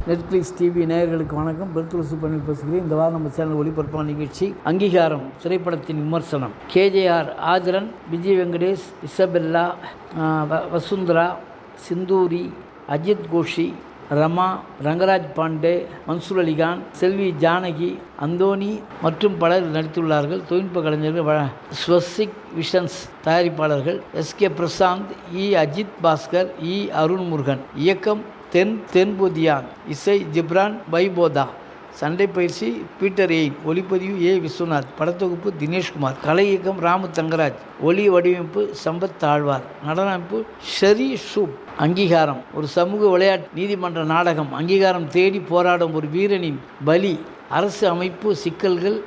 Netflix TV நேயர்களுக்கு வணக்கம். பெருத்துளசு பண்ணி பேசுகிறேன். இந்த வாரம் நம்ம சேனல் ஒளிபரப்பான நிகழ்ச்சி அங்கீகாரம் திரைப்படத்தின் விமர்சனம். கேஜேஆர் ஆதிரன், விஜய் வெங்கடேஷ், இசபெல்லா, வசுந்தரா, சிந்தூரி, அஜித் கோஷி, ரமா, ரங்கராஜ் பாண்டே, மன்சூர் அலிகான், செல்வி ஜானகி, அந்தோனி மற்றும் பலர் நடித்துள்ளார்கள். தொழில்நுட்ப கலைஞர்கள் ஸ்வஸ்திக் விஷன்ஸ் தயாரிப்பாளர்கள் எஸ்கே பிரசாந்த், அஜித் பாஸ்கர், அருண்முருகன். இயக்கம் தென்புதியான். இசை ஜிப்ரான் பைபோதா. சண்டை பயிற்சி பீட்டர் எயின். ஒளிப்பதிவு விஸ்வநாத். படத்தொகுப்பு தினேஷ்குமார். கலை இயக்கம் ராமு தங்கராஜ். ஒளி வடிவமைப்பு சம்பத் தாழ்வார். நடனமைப்பு ஷெரி ஷூப். அங்கீகாரம் ஒரு சமூக விளையாட்டு நீதிமன்ற நாடகம். அங்கீகாரம் தேடி போராடும் ஒரு வீரனின் பலி. அரசு அமைப்பு சிக்கல்கள்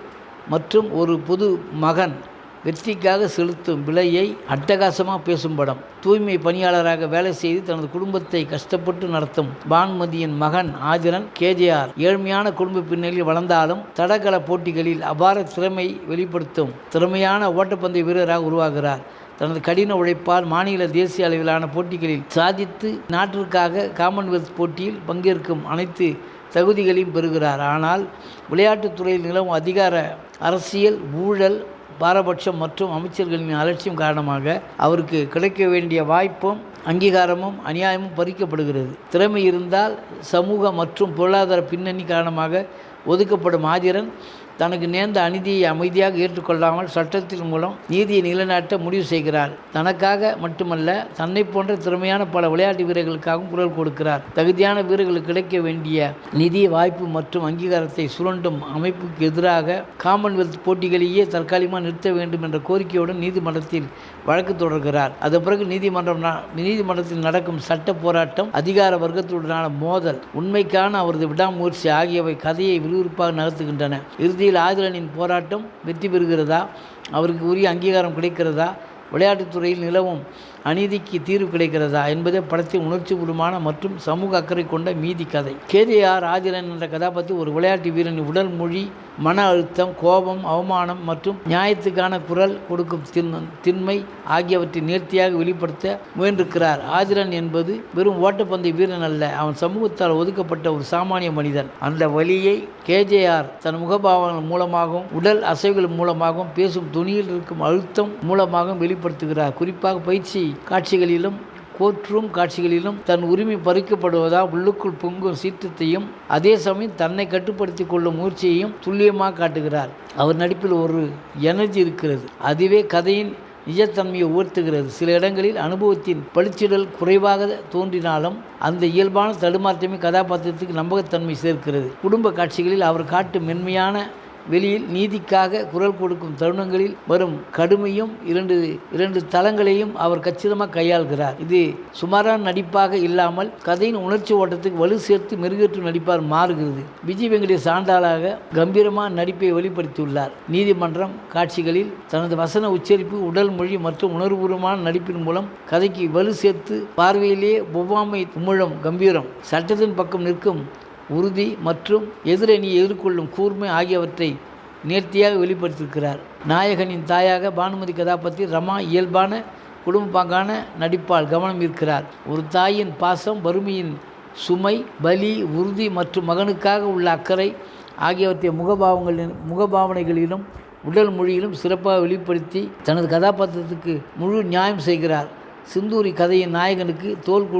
மற்றும் ஒரு புது மகன் வெற்றிக்காக செலுத்தும் விலையை அட்டகாசமாக பேசும் படம். தூய்மை பணியாளராக வேலை செய்து தனது குடும்பத்தை கஷ்டப்பட்டு நடத்தும் பான்மதியின் மகன் ஆதிரன் கேஜேஆர் ஏழ்மையான குடும்ப பின்னணியில் வளர்ந்தாலும் தடகள போட்டிகளில் அபார திறமை வெளிப்படுத்தும் திறமையான ஓட்டப்பந்தய வீரராக உருவாகிறார். தனது கடின உழைப்பால் மாநில தேசிய அளவிலான போட்டிகளில் சாதித்து நாட்டிற்காக காமன்வெல்த் போட்டியில் பங்கேற்கும் அனைத்து தகுதிகளையும் பெறுகிறார். ஆனால் விளையாட்டுத்துறையில் நிலவும் அதிகார, அரசியல், ஊழல், பாரபட்சம் மற்றும் அமைச்சர்களின் அலட்சியம் காரணமாக அவருக்கு கிடைக்க வேண்டிய வாய்ப்பும் அங்கீகாரமும் அநியாயமும் பறிக்கப்படுகிறது. திறமை இருந்தால் சமூக மற்றும் பொருளாதார பின்னணி காரணமாக ஒதுக்கப்படும் ஆதிரன் தனக்கு நேர்ந்த அநீதியை அமைதியாக ஏற்றுக்கொள்ளாமல் சட்டத்தின் மூலம் நீதியை நிலைநாட்ட முடிவு செய்கிறார். தனக்காக மட்டுமல்ல, தன்னை போன்ற திறமையான பல விளையாட்டு வீரர்களுக்காகவும் குரல் கொடுக்கிறார். தகுதியான வீரர்களுக்கு கிடைக்க வேண்டிய நிதி, வாய்ப்பு மற்றும் அங்கீகாரத்தை சுரண்டும் அமைப்புக்கு எதிராக காமன்வெல்த் போட்டிகளையே தற்காலிகமாக நிறுத்த வேண்டும் என்ற கோரிக்கையுடன் நீதிமன்றத்தில் வழக்கு தொடர்கிறார். அதன் பிறகு நீதிமன்றத்தில் நடக்கும் சட்ட போராட்டம், அதிகார வர்க்கத்துடனான மோதல், உண்மைக்கான அவரது விடாமுயற்சி ஆகியவை கதையை விறுவிறுப்பாக நகர்த்துகின்றன. இறுதியில் ஆதிரனின் போராட்டம் வெற்றி பெறுகிறதா? அவருக்கு உரிய அங்கீகாரம் கிடைக்கிறதா? விளையாட்டுத்துறையில் நிலவும் அநீதிக்கு தீர்வு கிடைக்கிறதா என்பதே படத்தின் உணர்ச்சிபூர்வமான மற்றும் சமூக அக்கறை கொண்ட மீதி கதை. கேஜேஆர் ஆதிரன் என்ற கதாபாத்திரம் ஒரு விளையாட்டு வீரனின் உடல் மொழி, மன அழுத்தம், கோபம், அவமானம் மற்றும் நியாயத்துக்கான குரல் கொடுக்கும் திண்மை ஆகியவற்றை நேர்த்தியாக வெளிப்படுத்த முயன்றிருக்கிறார். ஆதிரன் என்பது வெறும் ஓட்டப்பந்தய வீரன் அல்ல, அவன் சமூகத்தால் ஒதுக்கப்பட்ட ஒரு சாமானிய மனிதன். அந்த வழியை கேஜேஆர் தன் முகபாவங்கள் மூலமாகவும் உடல் அசைவுகள் மூலமாகவும் பேசும் துணியில் இருக்கும் அழுத்தம் மூலமாகவும் வெளிப்படுத்துகிறார். குறிப்பாக பயிற்சி காட்சிகளிலும் கோர்ட்ரூம் காட்சிகளிலும் தன் உரிமை பறிக்கப்படுவதால் உள்ளுக்குள் பொங்கும் சீற்றத்தையும் அதே சமயம் தன்னை கட்டுப்படுத்தி கொள்ளும் முயற்சியையும் துல்லியமாக காட்டுகிறார். அவர் நடிப்பில் ஒரு எனர்ஜி இருக்கிறது, அதுவே கதையின் நிஜத்தன்மையை உயர்த்துகிறது. சில இடங்களில் அனுபவத்தின் பளிச்சிடல் குறைவாக தோன்றினாலும் அந்த இயல்பான தடுமாற்றமே கதாபாத்திரத்துக்கு நம்பகத்தன்மை சேர்க்கிறது. குடும்ப காட்சிகளில் அவர் காட்டும் மென்மையான வெளியில் நீதிக்காக குரல் கொடுக்கும் தருணங்களில் வரும் கடுமையும் இரண்டு தளங்களையும் அவர் கச்சிதமாக கையாள்கிறார். இது சுமாரான நடிப்பாக இல்லாமல் கதையின் உணர்ச்சி ஓட்டத்துக்கு வலு சேர்த்து மெருகேற்றும் நடிப்பார் மாறுகிறது. விஜய் வெங்கடேஷ் ஆண்டாளாக கம்பீரமான நடிப்பை வெளிப்படுத்தியுள்ளார். நீதிமன்றம் காட்சிகளில் தனது வசன உச்சரிப்பு, உடல் மொழி மற்றும் உணர்வுபூர்வமான நடிப்பின் மூலம் கதைக்கு வலு சேர்த்து பார்வையிலேயே ஒவ்வாமை உமிழும் கம்பீரம், சட்டத்தின் பக்கம் நிற்கும் உறுதி மற்றும் எதிரணியை எதிர்கொள்ளும் கூர்மை ஆகியவற்றை நேர்த்தியாக வெளிப்படுத்தியிருக்கிறார். நாயகனின் தாயாக பானுமதி கதாபாத்திரம் ரமா இயல்பான குடும்பப்பாங்கான நடிப்பால் கவனம் ஈர்க்கிறார். ஒரு தாயின் பாசம், வறுமையின் சுமை, பலி, உறுதி மற்றும் மகனுக்காக உள்ள அக்கறை ஆகியவற்றை முகபாவனைகளிலும் உடல் மொழியிலும் சிறப்பாக வெளிப்படுத்தி தனது கதாபாத்திரத்துக்கு முழு நியாயம் செய்கிறார். சிந்தூரி கதையின் நாயகனுக்கு தோள்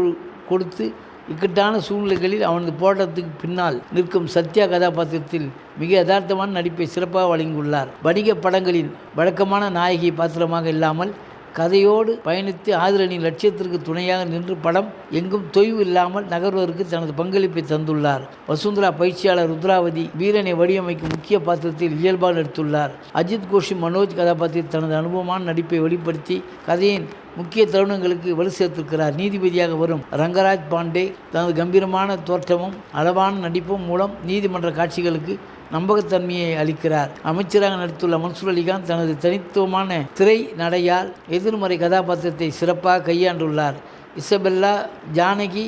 கொடுத்து இக்கட்டான சூழ்நிலைகளில் அவனது போராட்டத்துக்கு பின்னால் நிற்கும் சத்யா கதாபாத்திரத்தில் மிக யதார்த்தமான நடிப்பை சிறப்பாக வழங்கியுள்ளார். வணிக படங்களின் வழக்கமான நாயகி பாத்திரமாக இல்லாமல் கதையோடு பயணித்து ஆதிரனின் லட்சியத்திற்கு துணையாக நின்று படம் எங்கும் தொய்வு இல்லாமல் நகர்வதற்கு தனது பங்களிப்பை தந்துள்ளார். வசுந்தரா பயிற்சியாளர் ருத்ராவதி வீரனை வடிவமைக்கும் முக்கிய பாத்திரத்தில் இயல்பாக நடித்துள்ளார். அஜித் கோஷி மனோஜ் கதாபாத்திரத்தில் தனது அனுபவமான நடிப்பை வெளிப்படுத்தி கதையின் முக்கிய தருணங்களுக்கு வலு சேர்த்திருக்கிறார். நீதிபதியாக வரும் ரங்கராஜ் பாண்டே தனது கம்பீரமான தோற்றமும் அளவான நடிப்பும் மூலம் நீதிமன்ற காட்சிகளுக்கு நம்பகத்தன்மையை அளிக்கிறார். அமைச்சராக நடித்துள்ள மன்சூர் அலிகான் தனது தனித்துவமான திரை நடையால் எதிர்மறை கதாபாத்திரத்தை சிறப்பாக கையாண்டுள்ளார். இசபெல்லா, ஜானகி,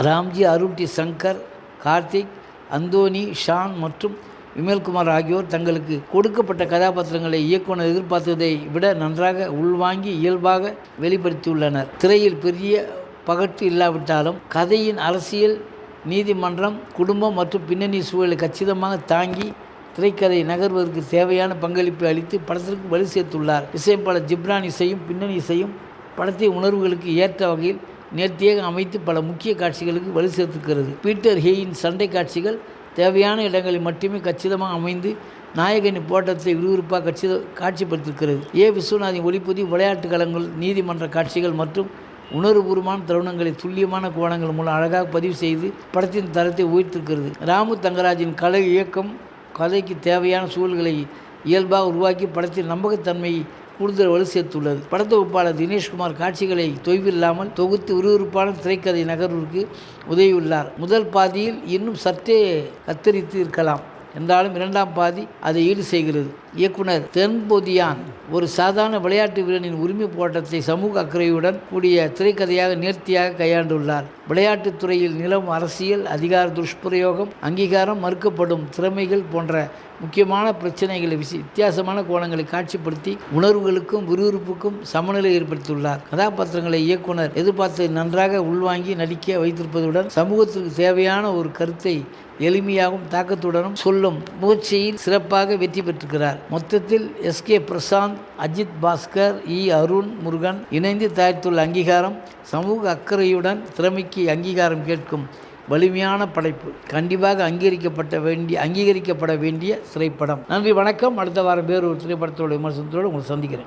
ராம்ஜி, அருட்டி சங்கர், கார்த்திக், அந்தோனி, ஷான் மற்றும் விமல்குமார் ஆகியோர் தங்களுக்கு கொடுக்கப்பட்ட கதாபாத்திரங்களை இயக்குனர் எதிர்பார்த்ததை விட நன்றாக உள்வாங்கி இயல்பாக வெளிப்படுத்தியுள்ளனர். திரையில் பெரிய பகட்டு இல்லாவிட்டாலும் கதையின் அரசியல் நீதிமன்றம், குடும்பம் மற்றும் பின்னணி சூழலை கச்சிதமாக தாங்கி திரைக்கதை நகர்வதற்கு தேவையான பங்களிப்பை அளித்து படத்திற்கு வலு சேர்த்துள்ளார். இசையமைப்பாளர் ஜிப்ரான் இசையும் பின்னணி இசையும் படத்தின் உணர்வுகளுக்கு ஏற்ற வகையில் நேர்த்தியாக அமைத்து பல முக்கிய காட்சிகளுக்கு வலு சேர்த்துக்கிறது. பீட்டர் ஹேயின் சண்டை காட்சிகள் தேவையான இடங்களில் மட்டுமே கச்சிதமாக அமைந்து நாயகனின் போட்டத்தை விறுவிறுப்பாக காட்சிப்படுத்திருக்கிறது. விஸ்வநாதின் ஒளிப்பதிவு, விளையாட்டு களங்கள், நீதிமன்ற காட்சிகள் மற்றும் உணர்வுபூர்வமான தருணங்களை துல்லியமான கோணங்கள் மூலம் அழகாக பதிவு செய்து படத்தின் தரத்தை உயர்த்திருக்கிறது. ராமு தங்கராஜின் கலை இயக்கம் கதைக்கு தேவையான சூழல்களை இயல்பாக உருவாக்கி படத்தின் நம்பகத்தன்மையை கூடுதல் வலு சேர்த்துள்ளது. படத்தொகுப்பாளர் தினேஷ்குமார் காட்சிகளை தொய்வில்லாமல் தொகுத்து விறுவிறுப்பான திரைக்கதை நகர்வுக்கு உதவியுள்ளார். முதல் பாதியில் இன்னும் சற்றே கத்தரித்து இருக்கலாம் என்றாலும் இரண்டாம் பாதி அதை ஈடு செய்கிறது. இயக்குனர் தென்பொதியான் ஒரு சாதாரண விளையாட்டு வீரனின் உரிமை போராட்டத்தை சமூக அக்கறையுடன் கூடிய திரைக்கதையாக நேர்த்தியாக கையாண்டுள்ளார். விளையாட்டுத் துறையில் நிலவும் அரசியல், அதிகார துஷ்பிரயோகம், அங்கீகாரம் மறுக்கப்படும் திறமைகள் போன்ற முக்கியமான பிரச்சனைகளை வித்தியாசமான கோணங்களை காட்சிப்படுத்தி உணர்வுகளுக்கும் விறுவிறுப்புக்கும் சமநிலை ஏற்படுத்தியுள்ளார். கதாபாத்திரங்களை இயக்குனர் எதிர்பார்த்ததை நன்றாக உள்வாங்கி நடிக்க வைத்திருப்பதுடன் சமூகத்திற்கு தேவையான ஒரு கருத்தை எளிமையாகவும் தாக்கத்துடனும் சொல்லும் முயற்சியில் சிறப்பாக வெற்றி பெற்றிருக்கிறார். மொத்தத்தில் எஸ்கே பிரசாந்த், அஜித் பாஸ்கர், அருண் முருகன் இணைந்து தயாரித்துள்ள அங்கீகாரம் சமூக அக்கறையுடன் திறமைக்கு அங்கீகாரம் கேட்கும் வலிமையான படைப்பு. கண்டிப்பாக அங்கீகரிக்கப்பட வேண்டிய திரைப்படம். நன்றி, வணக்கம். அடுத்த வாரம் வேறு ஒரு திரைப்படத்தோட விமர்சனத்தோடு உங்களை சந்திக்கிறேன்.